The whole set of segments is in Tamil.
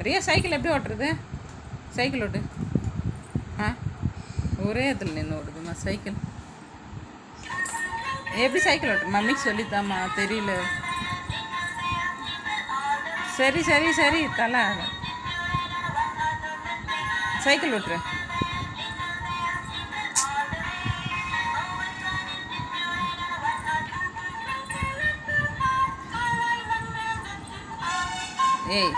ரியா சைக்கிள் எப்படி ஓட்டுறது? சைக்கிள் ஓட்டு. ஆ ஒரே இடத்துல நின்று ஓடுதும்மா சைக்கிள். எப்படி சைக்கிள் ஓட்டு? மம்மிக்கு சொல்லித்தாம்மா, தெரியல. சரி சரி சரி தலை சைக்கிள் ஓட்டுரு. ஏய்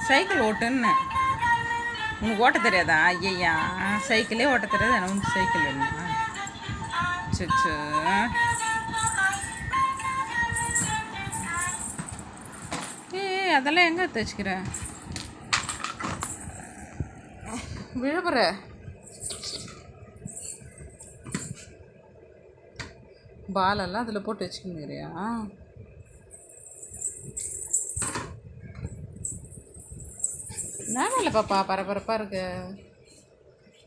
சைக்கிள் ஓட்டுன்னு உனக்கு ஓட்ட தெரியாதா? ஐயா சைக்கிளே ஓட்ட தெரியாது, ஆனால் உனக்கு சைக்கிள் வேணுமா? சச்சு ஏய் அதெல்லாம் எங்கே தைச்சிக்கிற? விழுப்புற பாலெல்லாம் அதில் போட்டு வச்சுக்கிறியா? என்ன வேலை பாப்பா பரபரப்பாக இருக்கு?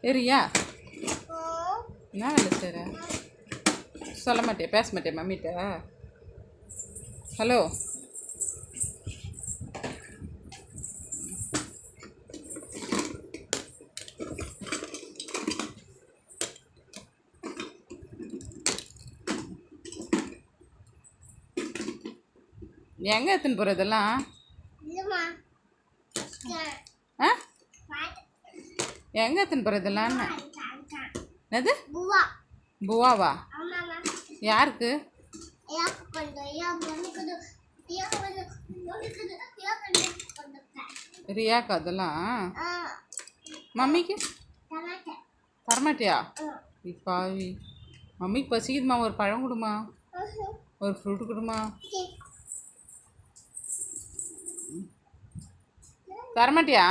ஏரியா என்ன வேலை செய்கிற? சொல்ல மாட்டியா, பேச மாட்டியா மம்மிட்ட? ஹலோ எங்கே எடுத்துன்னு போகிற இதெல்லாம்? ஆ எங்கே எடுத்துன்னு போகிற இதெல்லாம்? என்னது புவாவா? யாருக்கு? ரியாக்கு அதெல்லாம்? மம்மிக்கு தரமாட்டியா? பாவி மம்மிக்கு பசிக்குதுமா, ஒரு பழம் கொடுமா, ஒரு ஃப்ரூட் கொடுமா. தரமாட்டியா?